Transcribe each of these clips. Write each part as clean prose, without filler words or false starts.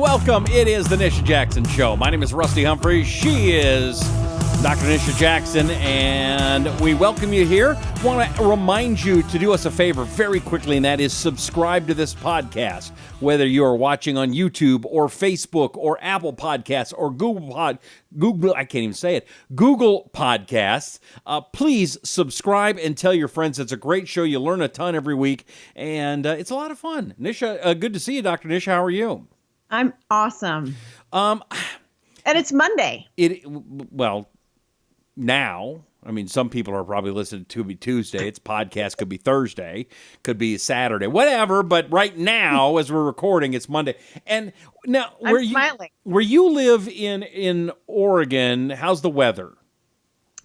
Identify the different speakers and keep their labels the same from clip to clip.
Speaker 1: and welcome. It is the Nisha Jackson Show. My name is Rusty Humphrey. She is Dr. Nisha Jackson, and we welcome you here. Want to remind you to do us a favor very quickly, and that is subscribe to this podcast. Whether you are watching on YouTube or Facebook or Apple Podcasts or Google Podcasts, please subscribe and tell your friends. It's a great show. You learn a ton every week, and it's a lot of fun. Nisha, good to see you, Dr. Nisha. How are you?
Speaker 2: I'm awesome. And it's Monday.
Speaker 1: Now, I mean, some people are probably listening to me Tuesday. It's podcast, could be Thursday, could be Saturday, whatever. But right now, as we're recording, it's Monday. And now, where you live in Oregon, how's the weather?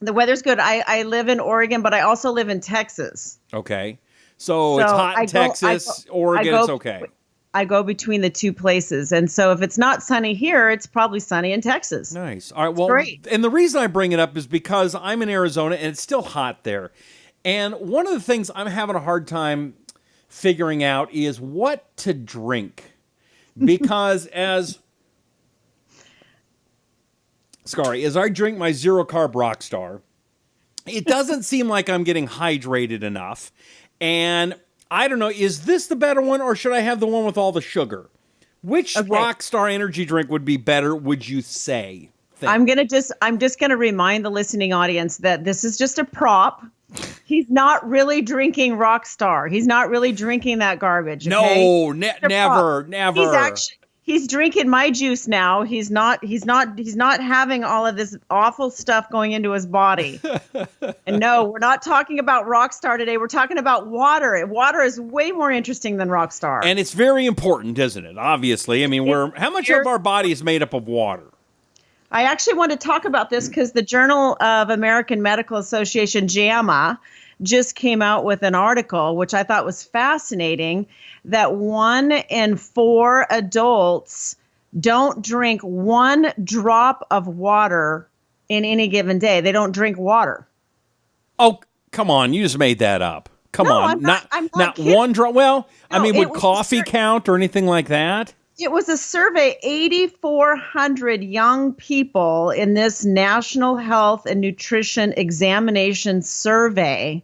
Speaker 2: The weather's good. I live in Oregon, but I also live in Texas.
Speaker 1: Okay. So it's hot in Texas, Oregon, it's okay.
Speaker 2: I go between the two places. And so if it's not sunny here, it's probably sunny in Texas.
Speaker 1: Nice. All right. Well,
Speaker 2: great.
Speaker 1: And the reason I bring it up is because I'm in Arizona and it's still hot there. And one of the things I'm having a hard time figuring out is what to drink. Because as I drink my zero carb Rockstar, it doesn't seem like I'm getting hydrated enough. And I don't know, is this the better one or should I have the one with all the sugar? Which Rockstar energy drink would be better, would you say?
Speaker 2: I'm just going to remind the listening audience that this is just a prop. He's not really drinking Rockstar. He's not really drinking that garbage. Okay?
Speaker 1: No, never.
Speaker 2: He's drinking my juice now. He's not having all of this awful stuff going into his body. And no, we're not talking about Rockstar today. We're talking about water. Water is way more interesting than Rockstar.
Speaker 1: And it's very important, isn't it? Obviously. I mean, how much of our body is made up of water?
Speaker 2: I actually want to talk about this because the Journal of American Medical Association, JAMA, just came out with an article, which I thought was fascinating, that 1 in 4 adults don't drink 1 drop of water in any given day. They don't drink water.
Speaker 1: Oh, come on. You just made that up. Come on.
Speaker 2: I'm not kidding.
Speaker 1: 1 drop. Well, no, I mean, would coffee count or anything like that?
Speaker 2: It was a survey, 8,400 young people in this National Health and Nutrition Examination survey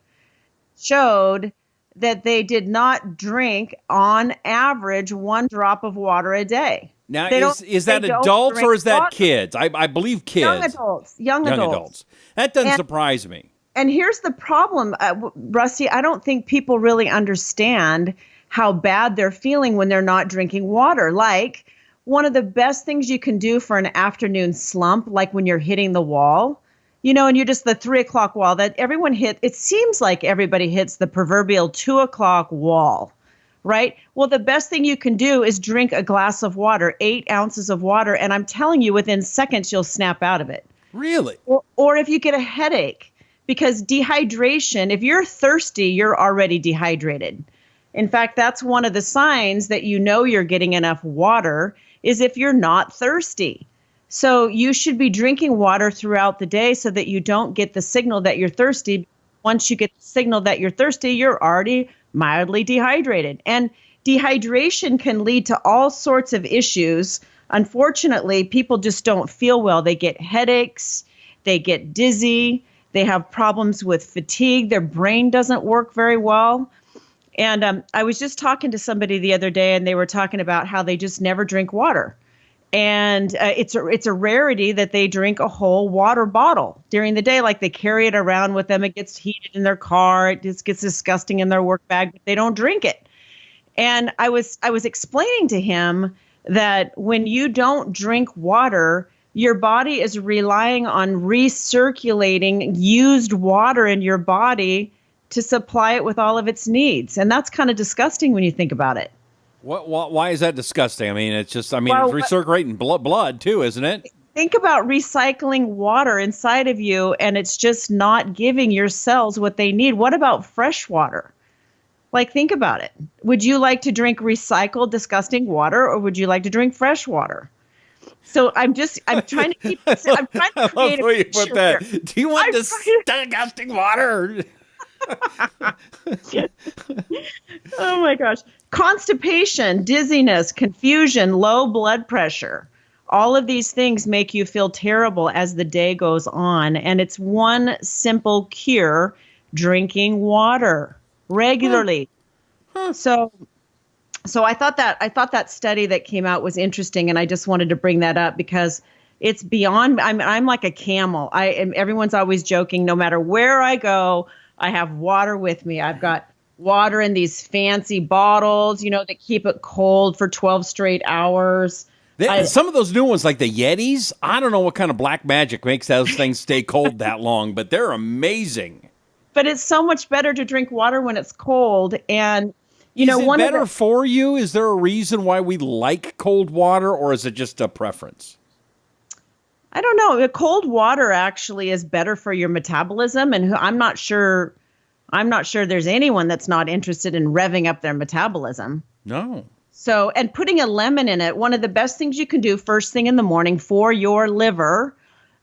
Speaker 2: showed that they did not drink, on average, 1 drop of water a day.
Speaker 1: Now, is that adults or is that kids? I believe kids.
Speaker 2: Young adults.
Speaker 1: That doesn't surprise me.
Speaker 2: And here's the problem, Rusty. I don't think people really understand how bad they're feeling when they're not drinking water. Like, one of the best things you can do for an afternoon slump, like when you're hitting the wall, and you're just the 3 o'clock wall that everyone hit. It seems like everybody hits the proverbial 2 o'clock wall, right? Well, the best thing you can do is drink a glass of water, 8 ounces of water. And I'm telling you, within seconds, you'll snap out of it.
Speaker 1: Really?
Speaker 2: Or if you get a headache, because dehydration, if you're thirsty, you're already dehydrated. In fact, that's one of the signs that you're getting enough water is if you're not thirsty. So you should be drinking water throughout the day so that you don't get the signal that you're thirsty. Once you get the signal that you're thirsty, you're already mildly dehydrated. And dehydration can lead to all sorts of issues. Unfortunately, people just don't feel well. They get headaches, they get dizzy, they have problems with fatigue, their brain doesn't work very well. And I was just talking to somebody the other day, and they were talking about how they just never drink water. And it's a rarity that they drink a whole water bottle during the day. Like, they carry it around with them. It gets heated in their car. It just gets disgusting in their work bag, but they don't drink it. And I was explaining to him that when you don't drink water, your body is relying on recirculating used water in your body to supply it with all of its needs. And that's kind of disgusting when you think about it.
Speaker 1: Why is that disgusting? I mean, it's recirculating blood too, isn't it?
Speaker 2: Think about recycling water inside of you, and it's just not giving your cells what they need. What about fresh water? Like, think about it. Would you like to drink recycled, disgusting water, or would you like to drink fresh water? So I'm trying to keep, I'm trying to create a picture here.
Speaker 1: Do you want disgusting water?
Speaker 2: Oh my gosh. Constipation, dizziness, confusion, low blood pressure. All of these things make you feel terrible as the day goes on. And it's one simple cure: drinking water regularly. So I thought that study that came out was interesting, and I just wanted to bring that up because it's beyond. I'm like a camel. Everyone's always joking. No matter where I go, I have water with me. I've got water in these fancy bottles, that keep it cold for 12 straight hours.
Speaker 1: Some of those new ones, like the Yetis, I don't know what kind of black magic makes those things stay cold that long, but they're amazing.
Speaker 2: But it's so much better to drink water when it's cold. And,
Speaker 1: is it better for you? Is there a reason why we like cold water, or is it just a preference?
Speaker 2: I don't know. The cold water actually is better for your metabolism. And I'm not sure there's anyone that's not interested in revving up their metabolism.
Speaker 1: No.
Speaker 2: So, and putting a lemon in it, one of the best things you can do first thing in the morning for your liver,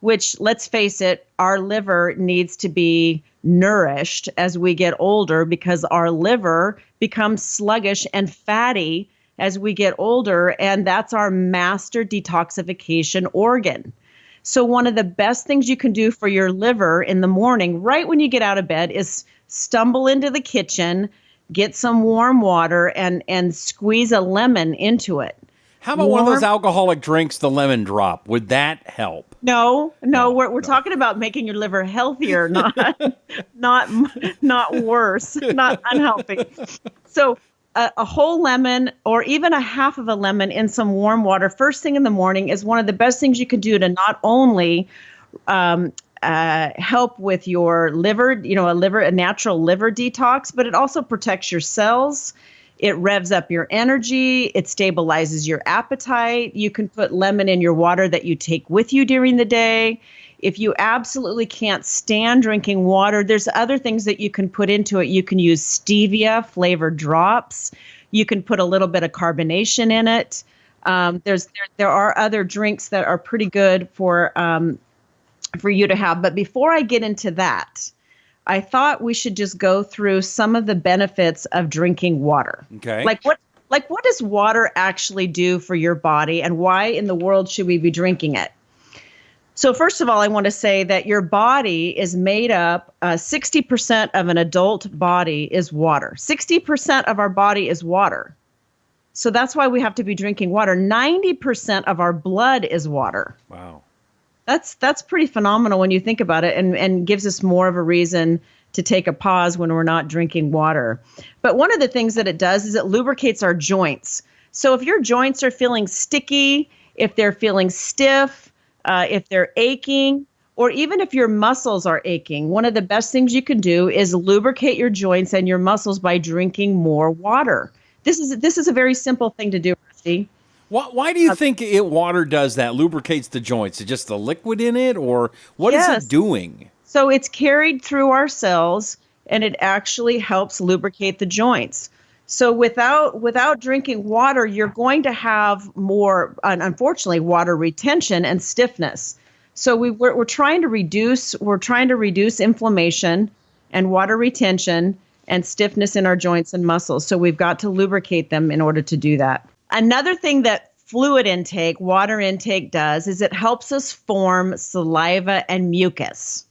Speaker 2: which, let's face it, our liver needs to be nourished as we get older because our liver becomes sluggish and fatty as we get older, and that's our master detoxification organ. So one of the best things you can do for your liver in the morning, right when you get out of bed, is stumble into the kitchen, get some warm water, and squeeze a lemon into it.
Speaker 1: How about one of those alcoholic drinks, the lemon drop? Would that help?
Speaker 2: No. We're talking about making your liver healthier, not worse, not unhealthy. So a whole lemon or even a half of a lemon in some warm water first thing in the morning is one of the best things you can do to not only help with your liver, a natural liver detox, but it also protects your cells. It revs up your energy. It stabilizes your appetite. You can put lemon in your water that you take with you during the day. If you absolutely can't stand drinking water, there's other things that you can put into it. You can use stevia flavored drops. You can put a little bit of carbonation in it. There are other drinks that are pretty good for you to have. But before I get into that, I thought we should just go through some of the benefits of drinking water.
Speaker 1: Okay.
Speaker 2: Like what does water actually do for your body, and why in the world should we be drinking it? So first of all, I want to say that your body is made up, 60% of an adult body is water. 60% of our body is water. So that's why we have to be drinking water. 90% of our blood is water.
Speaker 1: Wow.
Speaker 2: That's pretty phenomenal when you think about it, and gives us more of a reason to take a pause when we're not drinking water. But one of the things that it does is it lubricates our joints. So if your joints are feeling sticky, if they're feeling stiff, if they're aching, or even if your muscles are aching, one of the best things you can do is lubricate your joints and your muscles by drinking more water. This is a very simple thing to do, Rusty.
Speaker 1: Why do you think water does that, lubricates the joints? Is it just the liquid in it, or what is it doing?
Speaker 2: So it's carried through our cells, and it actually helps lubricate the joints. So without drinking water, you're going to have more, unfortunately, water retention and stiffness. So we're trying to reduce inflammation and water retention and stiffness in our joints and muscles. So we've got to lubricate them in order to do that. Another thing that water intake does is it helps us form saliva and mucus.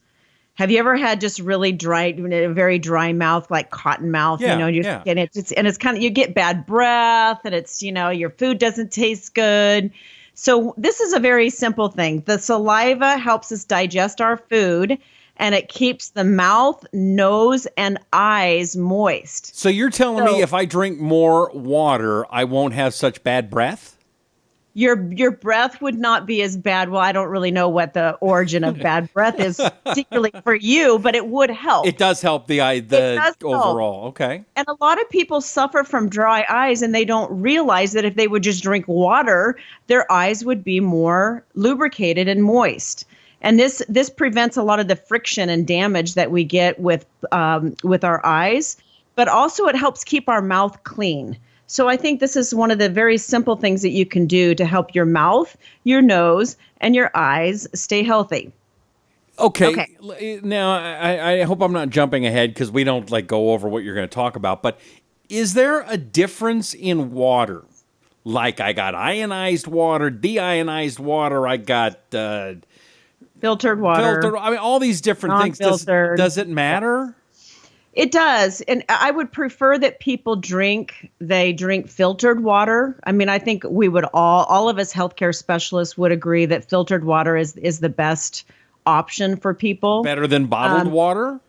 Speaker 2: Have you ever had just really dry, a very dry mouth, like cotton mouth?
Speaker 1: Yeah,
Speaker 2: and it's kind of, you get bad breath, and it's, your food doesn't taste good. So this is a very simple thing. The saliva helps us digest our food, and it keeps the mouth, nose, and eyes moist.
Speaker 1: So you're telling me if I drink more water, I won't have such bad breath?
Speaker 2: Your breath would not be as bad. Well, I don't really know what the origin of bad breath is, particularly for you, but it would help.
Speaker 1: It does help the overall.
Speaker 2: Help.
Speaker 1: Okay.
Speaker 2: And a lot of people suffer from dry eyes, and they don't realize that if they would just drink water, their eyes would be more lubricated and moist. And this prevents a lot of the friction and damage that we get with our eyes, but also it helps keep our mouth clean. So I think this is one of the very simple things that you can do to help your mouth, your nose, and your eyes stay healthy.
Speaker 1: Okay.
Speaker 2: Okay.
Speaker 1: Now, I hope I'm not jumping ahead because we don't like go over what you're going to talk about. But is there a difference in water? Like I got ionized water, deionized water. I got
Speaker 2: Filtered water,
Speaker 1: filtered. I mean, all these different things.
Speaker 2: non-filtered.
Speaker 1: Does it matter?
Speaker 2: It does. And I would prefer that people drink filtered water. I mean, I think we would all of us healthcare specialists would agree that filtered water is the best option for people.
Speaker 1: Better than bottled water?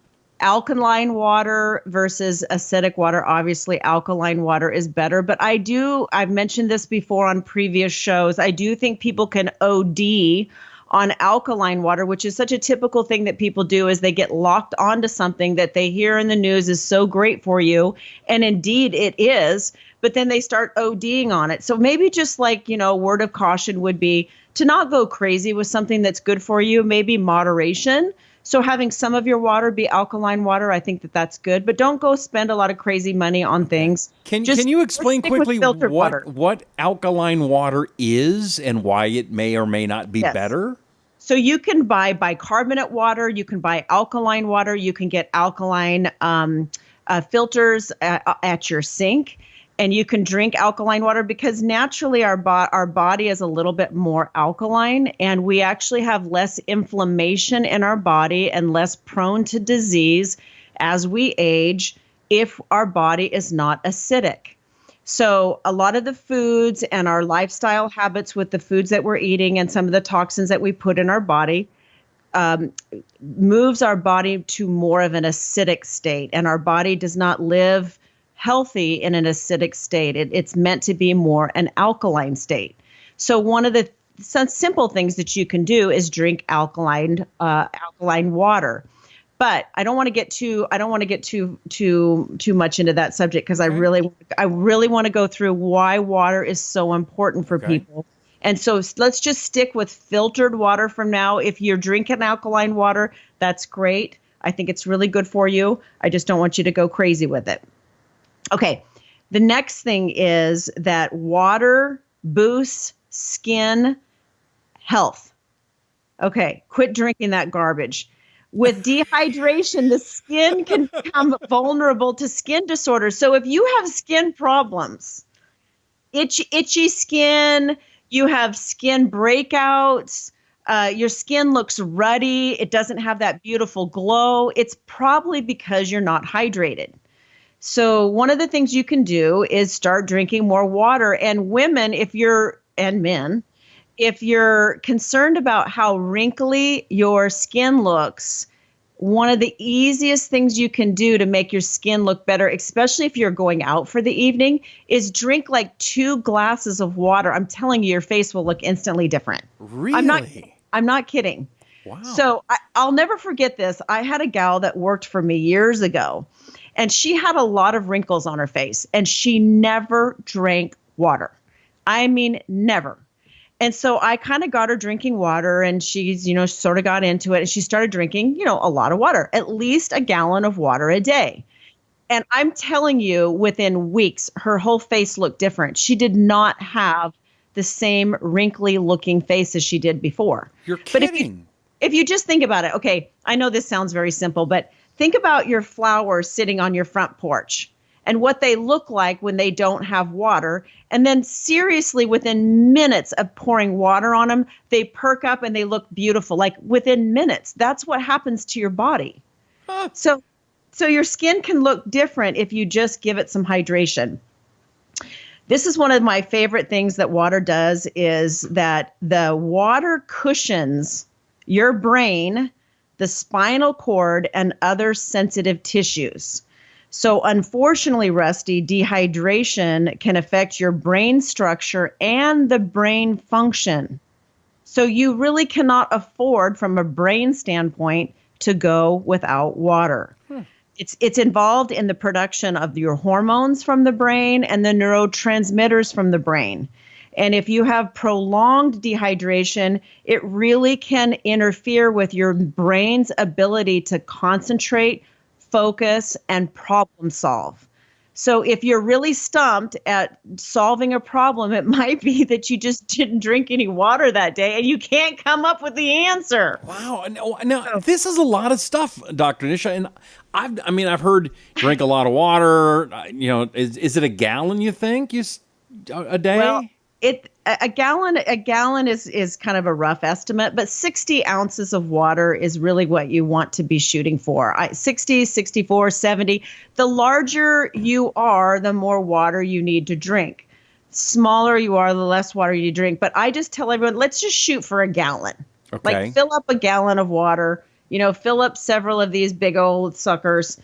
Speaker 2: Alkaline water versus acidic water. Obviously, alkaline water is better. But I've mentioned this before on previous shows. I do think people can OD on alkaline water, which is such a typical thing that people do, is they get locked onto something that they hear in the news is so great for you. And indeed it is, but then they start ODing on it. So maybe just like, word of caution would be to not go crazy with something that's good for you, maybe moderation. So having some of your water be alkaline water, I think that's good, but don't go spend a lot of crazy money on things.
Speaker 1: Can you explain quickly what alkaline water is and why it may or may not be better?
Speaker 2: So you can buy bicarbonate water, you can buy alkaline water, you can get alkaline filters at your sink. And you can drink alkaline water because naturally our body is a little bit more alkaline, and we actually have less inflammation in our body and less prone to disease as we age if our body is not acidic. So a lot of the foods and our lifestyle habits with the foods that we're eating and some of the toxins that we put in our body moves our body to more of an acidic state, and our body does not live healthy in an acidic state. It's meant to be more an alkaline state. So one of the simple things that you can do is drink alkaline water. But I don't want to get too much into that subject because I really want to go through why water is so important for people. And so let's just stick with filtered water from now. If you're drinking alkaline water, that's great. I think it's really good for you. I just don't want you to go crazy with it. Okay, the next thing is that water boosts skin health. Okay, quit drinking that garbage. With dehydration, the skin can become vulnerable to skin disorders. So if you have skin problems, itchy skin, you have skin breakouts, your skin looks ruddy, it doesn't have that beautiful glow, it's probably because you're not hydrated. So one of the things you can do is start drinking more water. And women, and men, if you're concerned about how wrinkly your skin looks, one of the easiest things you can do to make your skin look better, especially if you're going out for the evening, is drink like 2 glasses of water. I'm telling you, your face will look instantly different.
Speaker 1: Really?
Speaker 2: I'm not kidding.
Speaker 1: Wow.
Speaker 2: So I'll never forget this. I had a gal that worked for me years ago, and she had a lot of wrinkles on her face, and she never drank water. I mean, never. And so I kind of got her drinking water, and she's, sort of got into it, and she started drinking, a lot of water, at least a gallon of water a day. And I'm telling you, within weeks, her whole face looked different. She did not have the same wrinkly looking face as she did before.
Speaker 1: You're kidding.
Speaker 2: But if you just think about it, okay, I know this sounds very simple, but think about your flowers sitting on your front porch and what they look like when they don't have water. And then seriously, within minutes of pouring water on them, they perk up and they look beautiful, like within minutes. That's what happens to your body. Huh. So your skin can look different if you just give it some hydration. This is one of my favorite things that water does, is that the water cushions your brain, the spinal cord, and other sensitive tissues. So unfortunately, Rusty, dehydration can affect your brain structure and the brain function. So you really cannot afford, from a brain standpoint, to go without water. It's involved in the production of your hormones from the brain and the neurotransmitters from the brain. And if you have prolonged dehydration, it really can interfere with your brain's ability to concentrate, focus, and problem solve. So if you're really stumped at solving a problem, it might be that you just didn't drink any water that day and you can't come up with the answer.
Speaker 1: Wow. Now this is a lot of stuff, Dr. Nisha. And I've heard drink a lot of water. Is it a gallon, you think, a day?
Speaker 2: Well, a gallon is kind of a rough estimate, but 60 ounces of water is really what you want to be shooting for. 60, 64, 70. The larger you are, the more water you need to drink. Smaller you are, the less water you drink. But I just tell everyone, let's just shoot for a gallon.
Speaker 1: Okay.
Speaker 2: Like fill up a gallon of water, fill up several of these big old suckers,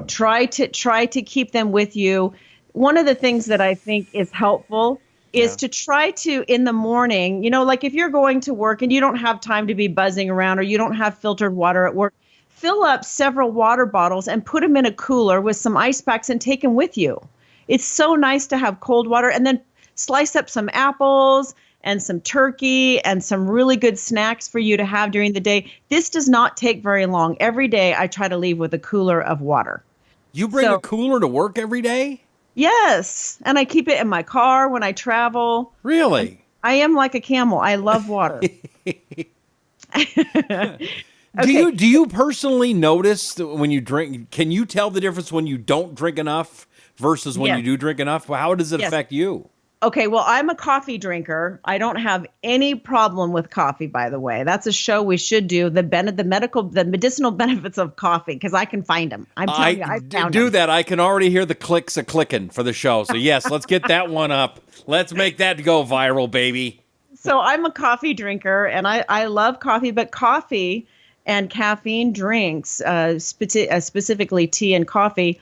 Speaker 2: try to keep them with you. One of the things that I think is helpful is to try to, in the morning, like if you're going to work and you don't have time to be buzzing around or you don't have filtered water at work, fill up several water bottles and put them in a cooler with some ice packs and take them with you. It's so nice to have cold water, and then slice up some apples and some turkey and some really good snacks for you to have during the day. This does not take very long. Every day I try to leave with a cooler of water.
Speaker 1: You bring a cooler to work every day?
Speaker 2: Yes. And I keep it in my car when I travel.
Speaker 1: Really?
Speaker 2: I am like a camel. I love water.
Speaker 1: Okay. Do you personally notice that when you drink, can you tell the difference when you don't drink enough versus when you do drink enough? How does it affect you?
Speaker 2: Okay, well, I'm a coffee drinker. I don't have any problem with coffee, by the way. That's a show we should do, the medicinal benefits of coffee, because I can find them. I'm telling you, I found them.
Speaker 1: That. I can already hear the clicks a clicking for the show. So yes, let's get that one up. Let's make that go viral, baby.
Speaker 2: So I'm a coffee drinker, and I love coffee, but coffee and caffeine drinks, specifically tea and coffee,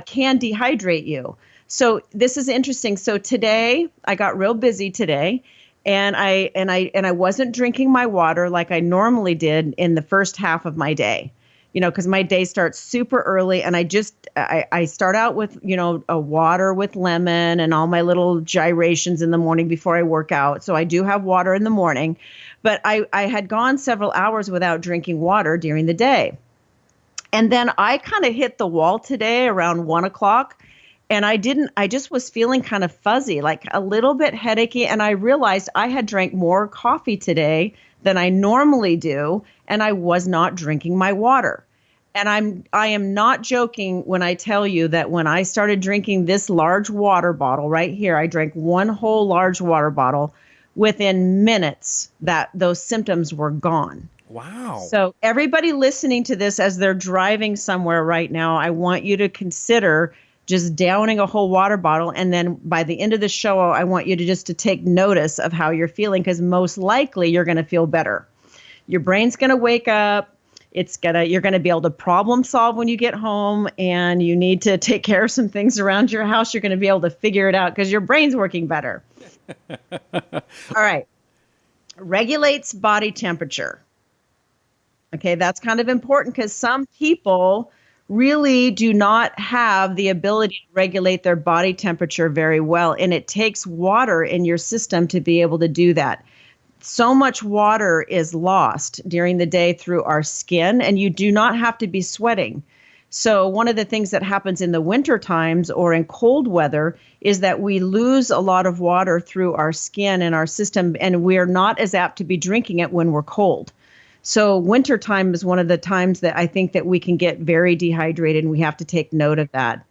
Speaker 2: can dehydrate you. So this is interesting. So today I got real busy today, and I wasn't drinking my water like I normally did in the first half of my day, because my day starts super early, and I start out with, a water with lemon and all my little gyrations in the morning before I work out. So I do have water in the morning, but I had gone several hours without drinking water during the day. And then I kind of hit the wall today around 1:00. And I just was feeling kind of fuzzy, like a little bit headachy. And I realized I had drank more coffee today than I normally do. And I was not drinking my water. And I am not joking when I tell you that when I started drinking this large water bottle right here, I drank one whole large water bottle. Within minutes, that those symptoms were gone.
Speaker 1: Wow.
Speaker 2: So everybody listening to this as they're driving somewhere right now, I want you to consider just downing a whole water bottle. And then by the end of the show, I want you to take notice of how you're feeling, because most likely you're going to feel better. Your brain's going to wake up. You're going to be able to problem solve when you get home, and you need to take care of some things around your house. You're going to be able to figure it out because your brain's working better. All right. Regulates body temperature. Okay, that's kind of important because some people really do not have the ability to regulate their body temperature very well. And it takes water in your system to be able to do that. So much water is lost during the day through our skin, and you do not have to be sweating. So one of the things that happens in the winter times or in cold weather is that we lose a lot of water through our skin and our system, and we're not as apt to be drinking it when we're cold. So wintertime is one of the times that I think that we can get very dehydrated, and we have to take note of that.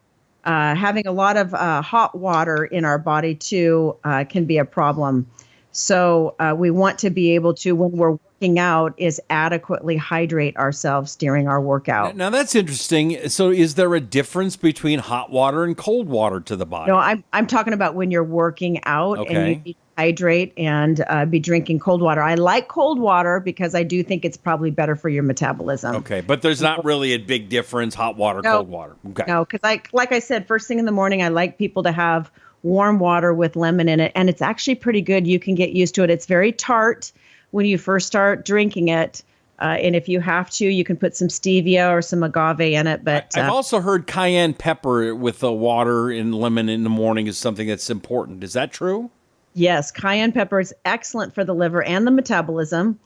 Speaker 2: Having a lot of hot water in our body, too, can be a problem. So we want to be able to, when we're working out, is adequately hydrate ourselves during our workout.
Speaker 1: Now, that's interesting. So is there a difference between hot water and cold water to the body?
Speaker 2: No, I'm talking about when you're working out and you need to hydrate and be drinking cold water. I like cold water because I do think it's probably better for your metabolism.
Speaker 1: Okay, but there's not really a big difference, hot water, cold water. Okay.
Speaker 2: No, because like I said, first thing in the morning, I like people to have warm water with lemon in it, and it's actually pretty good. You can get used to it. It's very tart when you first start drinking it, and if you have to, you can put some stevia or some agave in it. But
Speaker 1: I've also heard cayenne pepper with the water and lemon in the morning is something that's important. Is that true?
Speaker 2: Yes, cayenne pepper is excellent for the liver and the metabolism.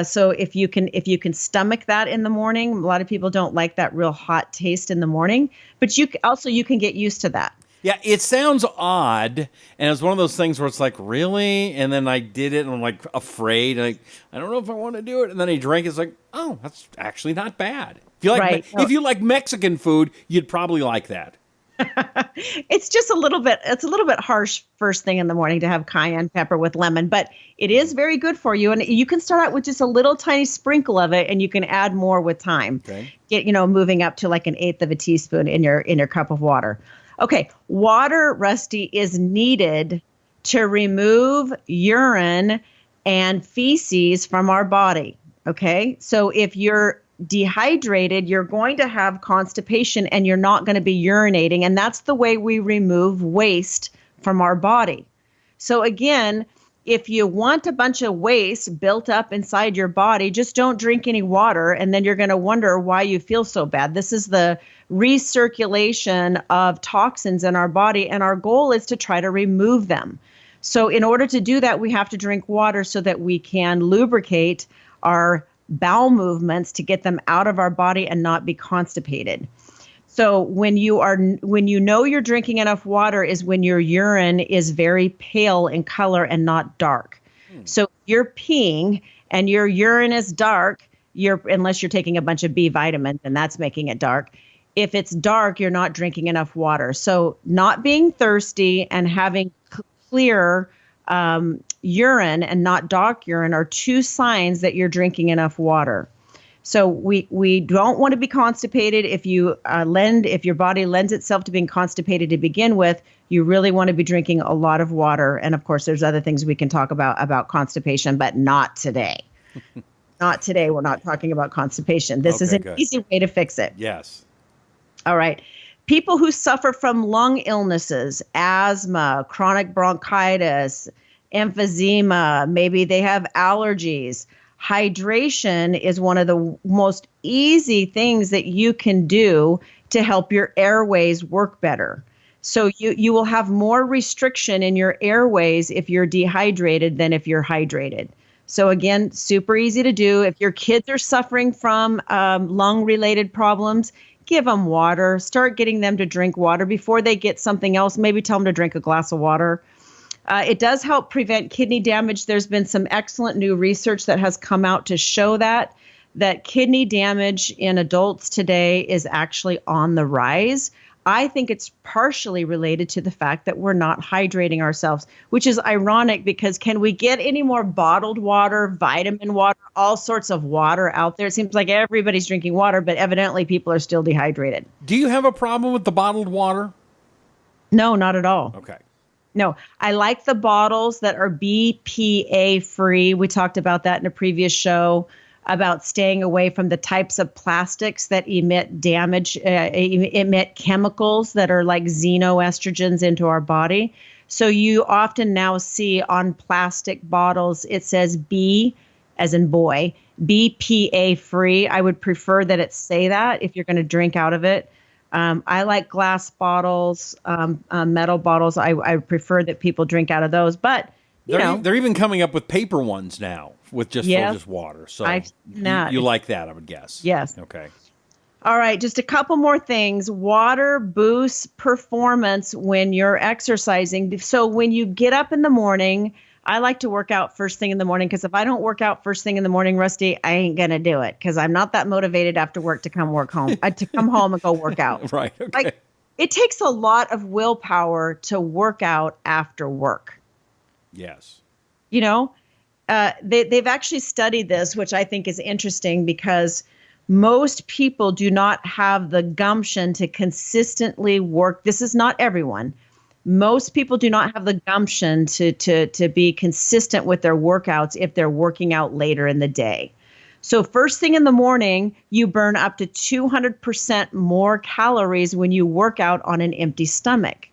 Speaker 2: So if you can stomach that in the morning, a lot of people don't like that real hot taste in the morning, but you can get used to that.
Speaker 1: Yeah, it sounds odd, and it's one of those things where it's like, really? And then I did it, and I'm like afraid. Like, I don't know if I want to do it. And then I drank. It's like, oh, that's actually not bad.
Speaker 2: Right.
Speaker 1: If you like Mexican food, you'd probably like that.
Speaker 2: It's just it's a little bit harsh first thing in the morning to have cayenne pepper with lemon, but it is very good for you. And you can start out with just a little tiny sprinkle of it, and you can add more with time.
Speaker 1: Okay.
Speaker 2: Get, moving up to like an eighth of a teaspoon in your cup of water. Okay. Water, Rusty, is needed to remove urine and feces from our body. Okay. So if you're dehydrated, you're going to have constipation and you're not going to be urinating. And that's the way we remove waste from our body. So again, if you want a bunch of waste built up inside your body, just don't drink any water. And then you're going to wonder why you feel so bad. This is the recirculation of toxins in our body. And our goal is to try to remove them. So in order to do that, we have to drink water so that we can lubricate our bowel movements to get them out of our body and not be constipated. So when you know you're drinking enough water is when your urine is very pale in color and not dark. So you're peeing and your urine is dark, unless you're taking a bunch of B vitamins and that's making it dark. If it's dark, you're not drinking enough water. So not being thirsty and having clear urine and not dark urine are two signs that you're drinking enough water. So we don't want to be constipated. If your body lends itself to being constipated to begin with, you really want to be drinking a lot of water. And of course, there's other things we can talk about constipation, but not today. Not today. We're not talking about constipation. This is an easy way to fix it.
Speaker 1: Yes.
Speaker 2: All right. People who suffer from lung illnesses, asthma, chronic bronchitis, emphysema, maybe they have allergies. Hydration is one of the most easy things that you can do to help your airways work better. So you will have more restriction in your airways if you're dehydrated than if you're hydrated. So again, super easy to do. If your kids are suffering from lung-related problems, give them water. Start getting them to drink water before they get something else. Maybe tell them to drink a glass of water. It does help prevent kidney damage. There's been some excellent new research that has come out to show that kidney damage in adults today is actually on the rise. I think it's partially related to the fact that we're not hydrating ourselves, which is ironic because can we get any more bottled water, vitamin water, all sorts of water out there? It seems like everybody's drinking water, but evidently people are still dehydrated.
Speaker 1: Do you have a problem with the bottled water?
Speaker 2: No, not at all.
Speaker 1: Okay.
Speaker 2: No, I like the bottles that are BPA free. We talked about that in a previous show about staying away from the types of plastics that emit chemicals that are like xenoestrogens into our body. So you often now see on plastic bottles, it says B as in boy, BPA free. I would prefer that it say that if you're going to drink out of it. I like glass bottles, metal bottles. I prefer that people drink out of those, but
Speaker 1: they're even coming up with paper ones now with just water. So you like that, I would guess.
Speaker 2: Yes.
Speaker 1: Okay.
Speaker 2: All right. Just a couple more things. Water boosts performance when you're exercising. So when you get up in the morning, I like to work out first thing in the morning because if I don't work out first thing in the morning, Rusty, I ain't going to do it because I'm not that motivated after work to come home and go work out.
Speaker 1: Right. Okay.
Speaker 2: Like, it takes a lot of willpower to work out after work.
Speaker 1: Yes.
Speaker 2: They've actually studied this, which I think is interesting because most people do not have the gumption to consistently work. This is not everyone. Most people do not have the gumption to be consistent with their workouts if they're working out later in the day. So first thing in the morning, you burn up to 200% more calories when you work out on an empty stomach.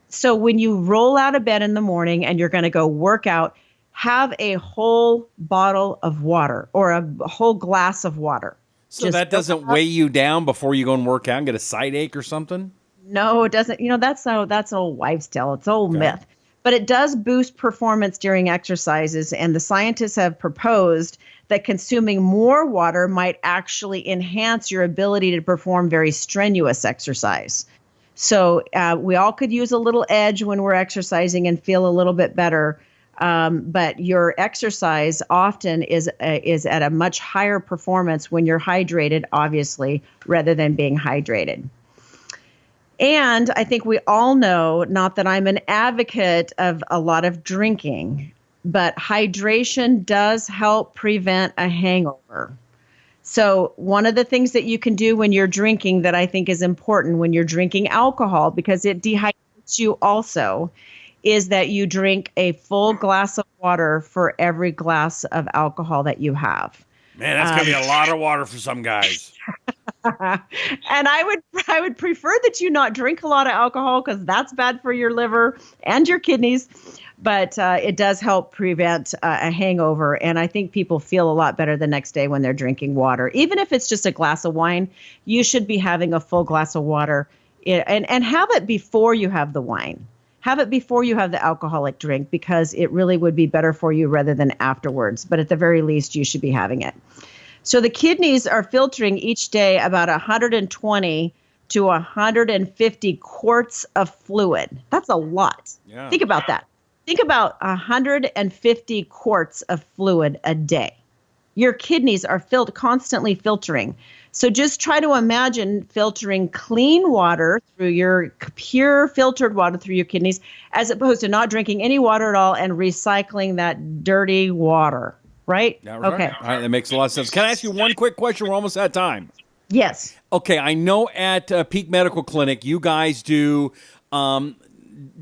Speaker 2: So when you roll out of bed in the morning and you're going to go work out, have a whole bottle of water or a whole glass of water.
Speaker 1: So that doesn't weigh you down before you go and work out and get a side ache or something?
Speaker 2: No, it doesn't. That's an old wives' tale. It's old myth. But it does boost performance during exercises. And the scientists have proposed that consuming more water might actually enhance your ability to perform very strenuous exercise. So we all could use a little edge when we're exercising and feel a little bit better. But your exercise often is at a much higher performance when you're hydrated, obviously, rather than being hydrated. And I think we all know, not that I'm an advocate of a lot of drinking, but hydration does help prevent a hangover. So one of the things that you can do when you're drinking that I think is important when you're drinking alcohol, because it dehydrates you also, is that you drink a full glass of water for every glass of alcohol that you have.
Speaker 1: Man, that's going to be a lot of water for some guys.
Speaker 2: And I would prefer that you not drink a lot of alcohol, because that's bad for your liver and your kidneys. But it does help prevent a hangover. And I think people feel a lot better the next day when they're drinking water. Even if it's just a glass of wine, you should be having a full glass of water, and have it before you have the wine. Have it before you have the alcoholic drink, because it really would be better for you rather than afterwards. But at the very least, you should be having it. So the kidneys are filtering each day about 120 to 150 quarts of fluid. That's a lot.
Speaker 1: Yeah.
Speaker 2: Think about that. Think about 150 quarts of fluid a day. Your kidneys are constantly filtering. So just try to imagine filtering clean water through your pure filtered water through your kidneys, as opposed to not drinking any water at all and recycling that dirty water, right?
Speaker 1: Yeah, okay. Right. All right, that makes a lot of sense. Can I ask you one quick question? We're almost out of time.
Speaker 2: Yes.
Speaker 1: Okay, I know at Peak Medical Clinic, you guys do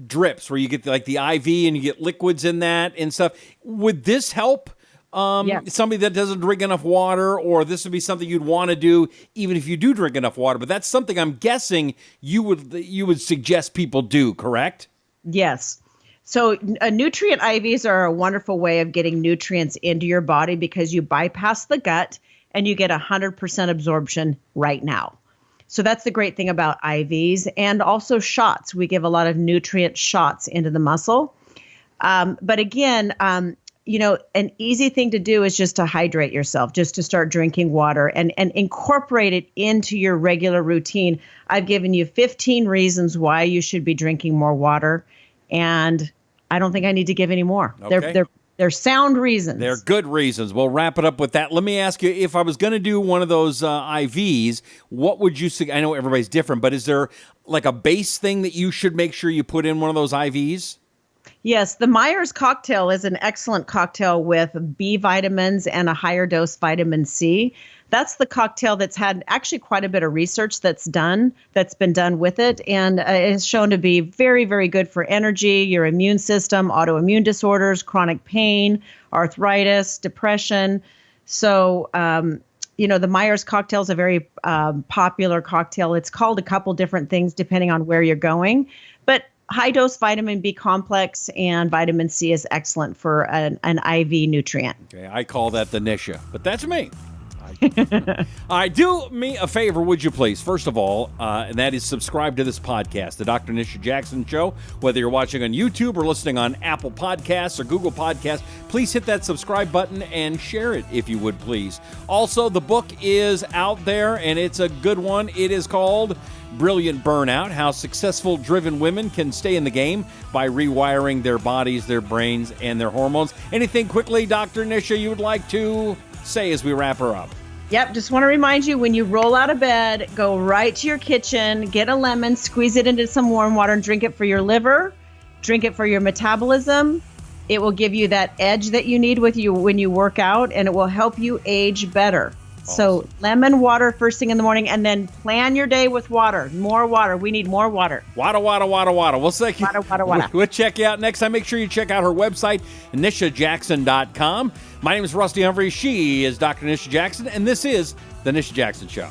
Speaker 1: drips where you get like the IV and you get liquids in that and stuff. Would this help somebody that doesn't drink enough water, or this would be something you'd want to do even if you do drink enough water? But that's something I'm guessing you would suggest people do, correct?
Speaker 2: Yes. So nutrient IVs are a wonderful way of getting nutrients into your body, because you bypass the gut and you get 100% absorption right now. So that's the great thing about IVs, and also shots. We give a lot of nutrient shots into the muscle. But again, an easy thing to do is just to hydrate yourself, just to start drinking water and incorporate it into your regular routine. I've given you 15 reasons why you should be drinking more water, and I don't think I need to give any more.
Speaker 1: Okay.
Speaker 2: They're sound reasons.
Speaker 1: They're good reasons. We'll wrap it up with that. Let me ask you, if I was going to do one of those IVs, what would you say? I know everybody's different, but is there like a base thing that you should make sure you put in one of those IVs?
Speaker 2: Yes, the Myers cocktail is an excellent cocktail with B vitamins and a higher dose vitamin C. That's the cocktail that's had actually quite a bit of research that's been done with it, and is shown to be very, very good for energy, your immune system, autoimmune disorders, chronic pain, arthritis, depression. So, the Myers cocktail is a very popular cocktail. It's called a couple different things depending on where you're going, but high-dose vitamin B complex and vitamin C is excellent for an IV nutrient.
Speaker 1: Okay, I call that the Nisha, but that's me. All right, do me a favor, would you please? First of all, and that is subscribe to this podcast, the Dr. Nisha Jackson Show. Whether you're watching on YouTube or listening on Apple Podcasts or Google Podcasts, please hit that subscribe button and share it if you would, please. Also, the book is out there, and it's a good one. It is called Brilliant Burnout: How Successful Driven Women Can Stay in the Game by Rewiring Their Bodies, Their Brains, and Their Hormones. Anything quickly, Dr. Nisha, you would like to say as we wrap her up?
Speaker 2: Yep, just want to remind you, when you roll out of bed, go right to your kitchen, get a lemon, squeeze it into some warm water, and drink it for your liver, drink it for your metabolism. It will give you that edge that you need with you when you work out, and it will help you age better. Awesome. So lemon water first thing in the morning, and then plan your day with water. More water. We need more water.
Speaker 1: Water. We'll check you.
Speaker 2: Water.
Speaker 1: We'll check you out next time. Make sure you check out her website, nishajackson.com. My name is Rusty Humphrey. She is Dr. Nisha Jackson, and this is The Nisha Jackson Show.